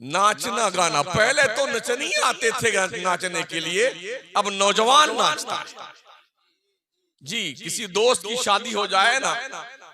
नाचना गाना, पहले तो नचनिए आते थे नाचने के लिए, अब नौजवान नाचता है जी। किसी दोस्त की शादी हो जाए ना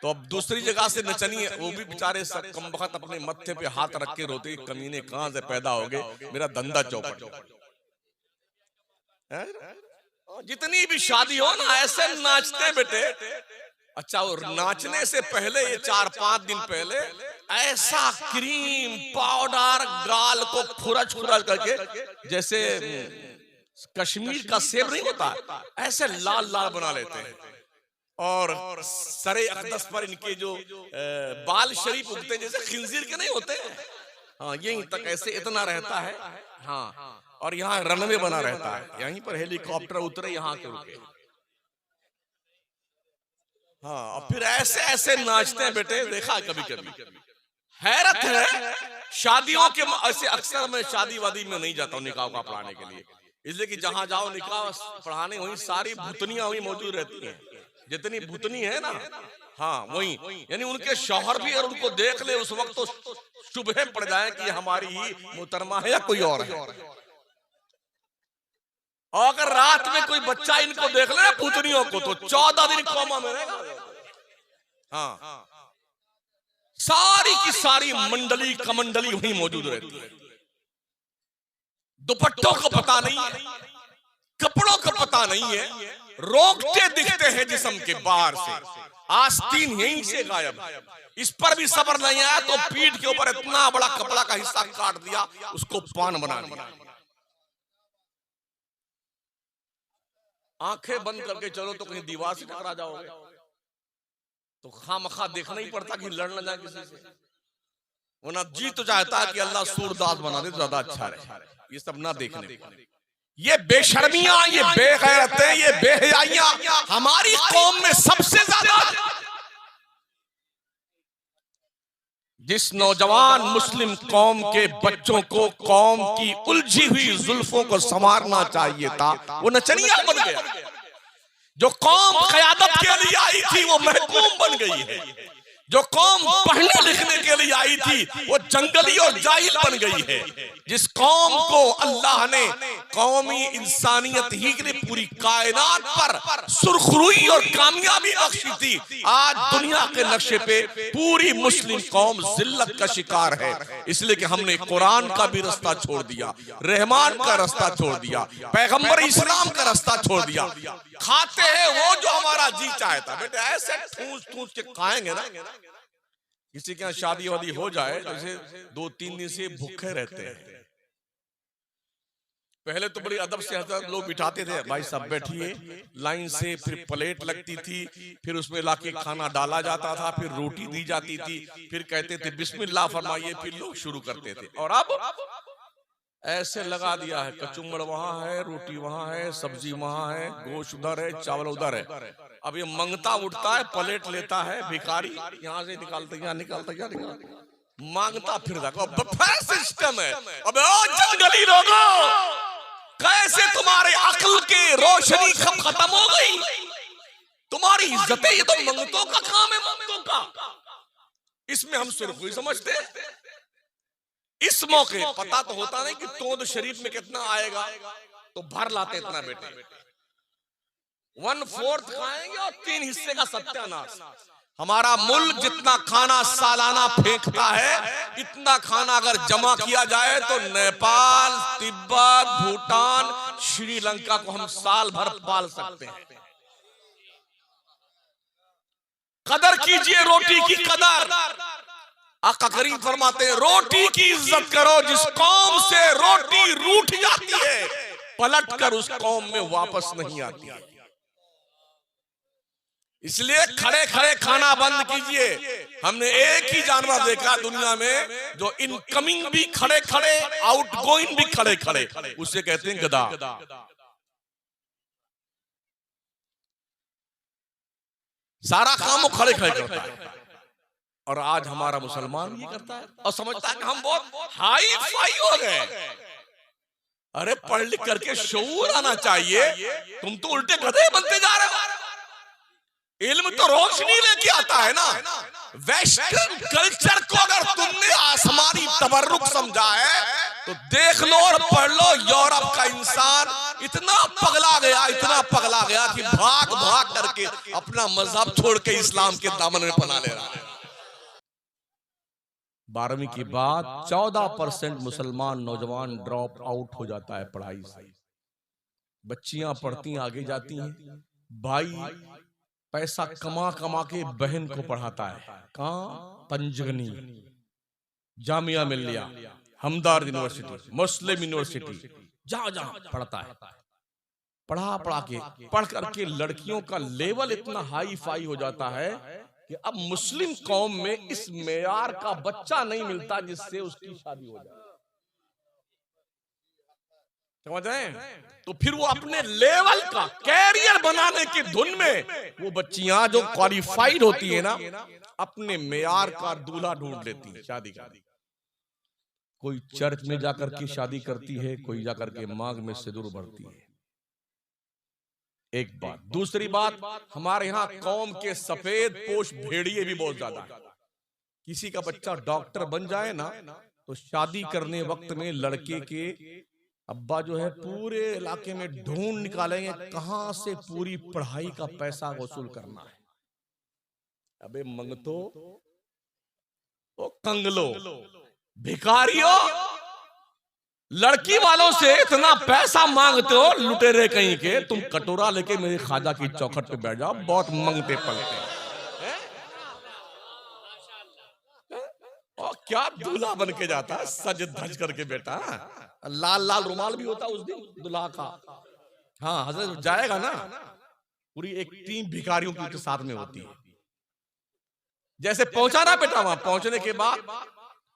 तो अब दूसरी जगह से नचनिए, वो भी बेचारे सब कम वक्त अपने मत्थे पे हाथ रख के रोते, कमीने कहां से पैदा हो गए, मेरा धंधा चौपट है। जितनी भी शादी हो ना ऐसे नाचते बेटे। अच्छा, और नाचने से पहले ये 4-5 दिन पहले ऐसा क्रीम पाउडर गाल को खुरच खुरच करके, जैसे कश्मीर का सेब नहीं होता, ऐसे लाल लाल बना लेते हैं। और सरे अकदस पर इनके जो बाल शरीफ उगते हैं जैसे खिंजीर के नहीं होते हैं, हाँ यहीं तक ऐसे इतना रहता है। हाँ, और यहाँ रनवे बना रहता है, यहीं पर हेलीकॉप्टर उतरे यहाँ के रुके। हाँ, और फिर ऐसे ऐसे नाचते हैं बेटे, देखा कभी कभी हैरत है। शादियों के ऐसे अक्सर मैं शादी वादी में नहीं जाता हूँ निकाह का पढ़ाने के लिए, इसलिए कि जहां जाओ निकाह पढ़ाने वहीं सारी भूतनियां वहीं मौजूद रहती हैं, जितनी भूतनी है ना, हाँ वही, यानी उनके शौहर भी अगर उनको देख ले उस वक्त तो शुबह पड़ जाए कि हमारी ही मोहतरमा है या कोई और है। और अगर रात में कोई बच्चा इनको देख ले भूतनियों को तो 14 दिन कोमा में रहेगा। हाँ, सारी की सारी मंडली कमंडली वहीं मौजूद रहती है। दुपट्टों को पता नहीं है, कपड़ों को पता नहीं है, रोकते दिखते हैं जिस्म के बाहर से, आस्तीन यहीं से गायब। इस पर भी सब्र नहीं आया तो पीठ के ऊपर इतना बड़ा कपड़ा का हिस्सा काट दिया, उसको पान बना दिया। आंखें बंद करके चलो तो कहीं दीवार से टकरा जाओगे, तो खामखा देखना ही पड़ता कि लड़ न जाए किसी से, वरना जी तो चाहता है कि अल्लाह सूरदास बना दे तो ज्यादा अच्छा रहे। ये सब ना देखने, ये बेशर्मियां, ये बेगैरतें, ये बेहयाइयां हमारी कौम में सबसे ज्यादा। जिस नौजवान मुस्लिम कौम के बच्चों को कौम की उलझी हुई जुल्फों को संवारना चाहिए था, वो नचनिया बन गया। जो कौम क़यादत के लिए आई थी वो महकूम बन गई है। जो कौम पढ़ने लिखने के लिए आई थी वो जंगली और जाहिल बन गई है। जिस कौम को अल्लाह ने कौमी इंसानियत ही के लिए पूरी कायनात पर सुरखरुई और कामयाबी बख्शी थी, आज दुनिया के नक्शे पे पूरी मुस्लिम कौम जिल्लत का शिकार है। इसलिए कि हमने कुरान का भी रास्ता छोड़ दिया, रहमान का रास्ता छोड़ दिया, पैगंबर इस्लाम का रास्ता छोड़ दिया। खाते हैं वो जो हमारा जी चाहता। बेटे ऐसे ठूस ठूस के खाएंगे ना, किसी के यहाँ शादी वादी हो जाए जैसे 2-3 दिन से भूखे रहते हैं। पहले तो बड़ी अदब से हजरत लोग बिठाते थे, भाई सब बैठिए लाइन से, फिर प्लेट लगती थी, फिर उसमें लाके खाना डाला जाता था, फिर रोटी दी जाती थी, फिर कहते थे बिस्मिल्लाह फरमाइए, फिर लोग शुरू करते थे। और अब ऐसे लगा दिया है, कचुम्बड़ वहां है, रोटी वहां है, सब्जी वहां है, गोश्त उधर है, चावल उधर है। अब ये मंगता उठता है, प्लेट लेता है भिखारी, यहाँ से निकालता यहाँ निकालता क्या निकालता, मांगता फिर सिस्टम है। अब जंगली लोगों, कैसे तुम्हारे अक्ल के रोशनी खत्म हो गई, तुम्हारी इज्जतें, ये तो मंगतों का काम है, मंगतों का। इसमें हम सुरखुई समझते हैं। इस मौके पता तो होता नहीं कि तोद शरीफ में कितना आएगा, तो भर लाते इतना बेटे, 1/4 खाएंगे और 3 हिस्से का सत्यानाश। हमारा मुल्क जितना खाना सालाना फेंकता है, इतना खाना अगर जमा किया जाए तो नेपाल, तिब्बत, भूटान, श्रीलंका को हम साल भर पाल सकते हैं। कदर कीजिए रोटी की कदर। आका करीम फरमाते हैं रोटी की इज्जत करो। जिस कौम से रोटी रूठ जाती है पलट कर उस कौम में वापस नहीं आती है। इसलिए खड़े खड़े खाना बंद कीजिए। हमने एक ही जानवर देखा दुनिया में जो इनकमिंग भी खड़े खड़े, आउटगोइंग भी खड़े खड़े, उसे कहते हैं गधा। सारा काम वो खड़े खड़े करता है। और आज हमारा मुसलमान ये करता है और समझता है कि हम बहुत हाई फाई हो गए। अरे पढ़ लिख करके शऊर आना चाहिए, तुम तो उल्टे गधे बनते जा रहे हो। इल्म तो रोशनी लेके आता है ना। वेस्टर्न कल्चर को अगर तुमने आसमानी तबर्रुक समझा है तो देख लो और पढ़ लो, यूरोप का इंसान इतना पगला गया कि भाग भाग करके अपना मजहब छोड़ के इस्लाम के दामन में पना ले रहा है। 12वीं के बाद 14% मुसलमान नौजवान ड्रॉप आउट हो जाता है पढ़ाई से। बच्चियां पढ़ती आगे जाती हैं, भाई पैसा कमा कमा के बहन को पढ़ाता है। कहां? पंजगनी, जामिया मिल्लिया, हमदर्द यूनिवर्सिटी, मुस्लिम यूनिवर्सिटी, जहां जहां पढ़ता है। पढ़ करके लड़कियों का लेवल इतना हाई फाई हो जाता है कि अब मुस्लिम कौम में इस मेयार का बच्चा नहीं मिलता जिससे उसकी शादी हो जाए। समझ रहे हैं? तो फिर वो अपने लेवल का कैरियर बनाने की धुन में वो बच्चियां जो क्वालिफाइड होती है ना, अपने मेयार का दूल्हा ढूंढ लेती है शादी का। कोई चर्च में जाकर के शादी करती है, कोई जाकर के मांग में सिंदूर भरती है। एक बात। दूसरी बात, हमारे यहाँ कौम के सफेद पोश भेड़िए भी बहुत ज्यादा है। किसी का बच्चा डॉक्टर बन जाए ना तो शादी करने वक्त में लड़के के अब्बा जो है पूरे इलाके में ढूंढ निकालेंगे कहां से पूरी पढ़ाई का पैसा वसूल करना है। अबे मंगतो, ओ कंगलो, भिखारियों, लड़की वालों से इतना पैसा मांगते हो, लुटेरे कहीं के। तुम कटोरा लेके मेरे खाजा की चौखट पे बैठ जाओ, बहुत मंगते पलते हैं। और क्या दूल्हा बन के जाता है, सज धज करके बेटा। लाल लाल रुमाल भी होता उस दिन दूल्हा का। हाँ, हजरत जाएगा ना, पूरी एक टीम भिखारियों की साथ में होती है। जैसे पहुंचा ना बेटा, वहां पहुंचने के बाद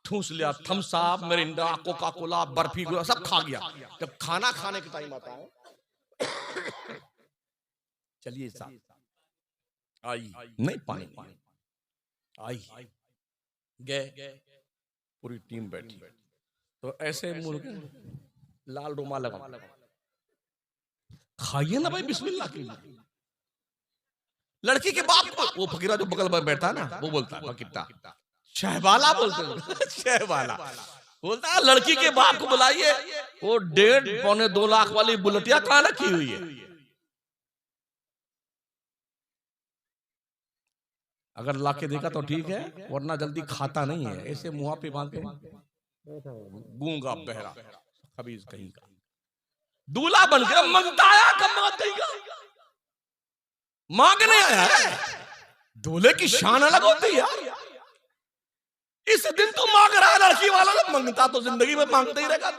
ठूस लिया, Thums Up, Mirinda, Coca Cola, barfi सब खा गया। जब खाना खाने का टाइम आता है, चलिए साहब, आई नहीं पानी आई गए, पूरी टीम बैठी। तो ऐसे मुर्गे लाल रुमाल लगा, खाइए ना भाई बिस्मिल्लाह की। लड़की के बाप को, वो फकीरा जो बगल में बैठा है ना, वो बोलता है फकीरा, शहबाला बोलते हैं, शहबाला बोलता है लड़की के बाप को बुलाइए, वो 1.5-2 लाख वाली बुलेटिया कहां रखी हुई है। अगर लाके देखा तो ठीक है, वरना जल्दी खाता नहीं है। ऐसे मुंह पे बांध के गूंगा बहरा खबीज कहीं का दूल्हा बन के मंगताया कमातेगा, मांगने आया है। दूल्हे की शान अलग होती है यार। इस दिन तो मांग रहा है लड़की वाला, मंगता तो जिंदगी में मांगते ही रहेगा।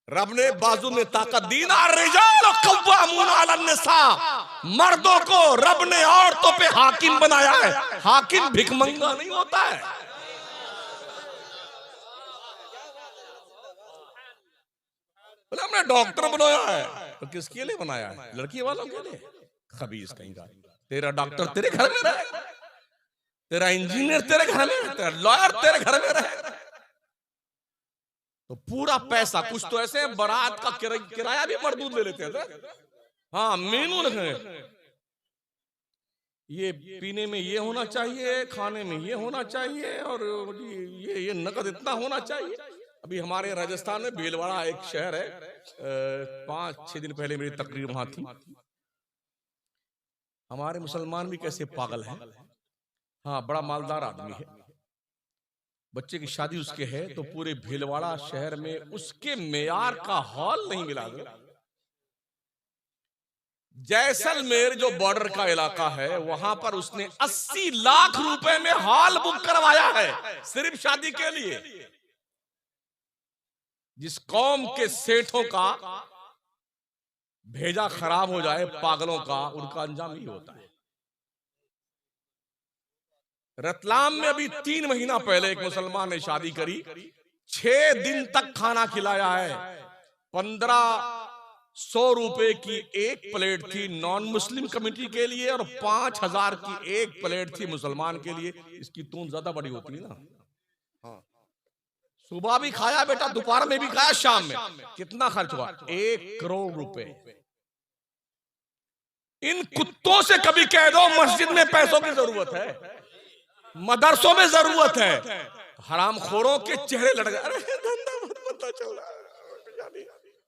रब ने बाजू में ताकत दी ना, रिजाल कव्वामून अला निसा, मर्दों को रब ने औरतों पे हाकिम बनाया है। हाकिम भिखमंगा नहीं होता है। हमने डॉक्टर बनाया है तो किसके लिए बनाया है? लड़की वालों के लिए। खबीज कहीं का। तेरा डॉक्टर तेरे घर में रहे, तेरा इंजीनियर तेरे घर में, तेरा लॉयर तेरे घर में रहे, तो पूरा पैसा। कुछ तो ऐसे बारात का किराया भी मर्दूद ले लेते थे। हाँ, मेनू लिखे, ये पीने में ये होना चाहिए, खाने में ये होना चाहिए, और ये नकद इतना होना चाहिए। अभी हमारे राजस्थान में भीलवाड़ा एक शहर है, 5-6 दिन पहले मेरी तकरीर वहां थी। हमारे मुसलमान भी कैसे पागल हैं। हाँ, बड़ा मालदार आदमी है, बच्चे की शादी उसके है, तो पूरे भीलवाड़ा शहर में उसके मेयार का हॉल नहीं मिला। जैसलमेर जो बॉर्डर का इलाका है, वहां पर उसने 80 लाख रुपए में हॉल बुक करवाया है सिर्फ शादी के लिए। जिस कौम के सेठों का भेजा खराब हो जाए, पागलों का, उनका अंजाम ही होता है। रतलाम में अभी 3 महीना पहले एक मुसलमान ने शादी करी, 6 दिन तक खाना खिलाया है। 1500 रुपए की एक प्लेट थी नॉन मुस्लिम कम्युनिटी के लिए, और 5000 की एक प्लेट थी मुसलमान के लिए। इसकी तून ज्यादा बड़ी होती है ना। हाँ, सुबह भी खाया बेटा, दोपहर में भी खाया, शाम में। कितना खर्च हुआ? 1 करोड़ रुपए। इन कुत्तों से कभी कह दो मस्जिद में पैसों की जरूरत है, मदरसों में जरूरत है, हरामखोरों के चेहरे लड़ गए, अरे धंधा बहुत मंदा चल रहा है,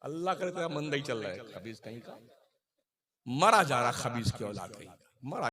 अल्लाह करे तेरा मंदा ही चल रहा है, खबीस कहीं का मरा जा रहा, खबीस की औलाद कहीं का मरा।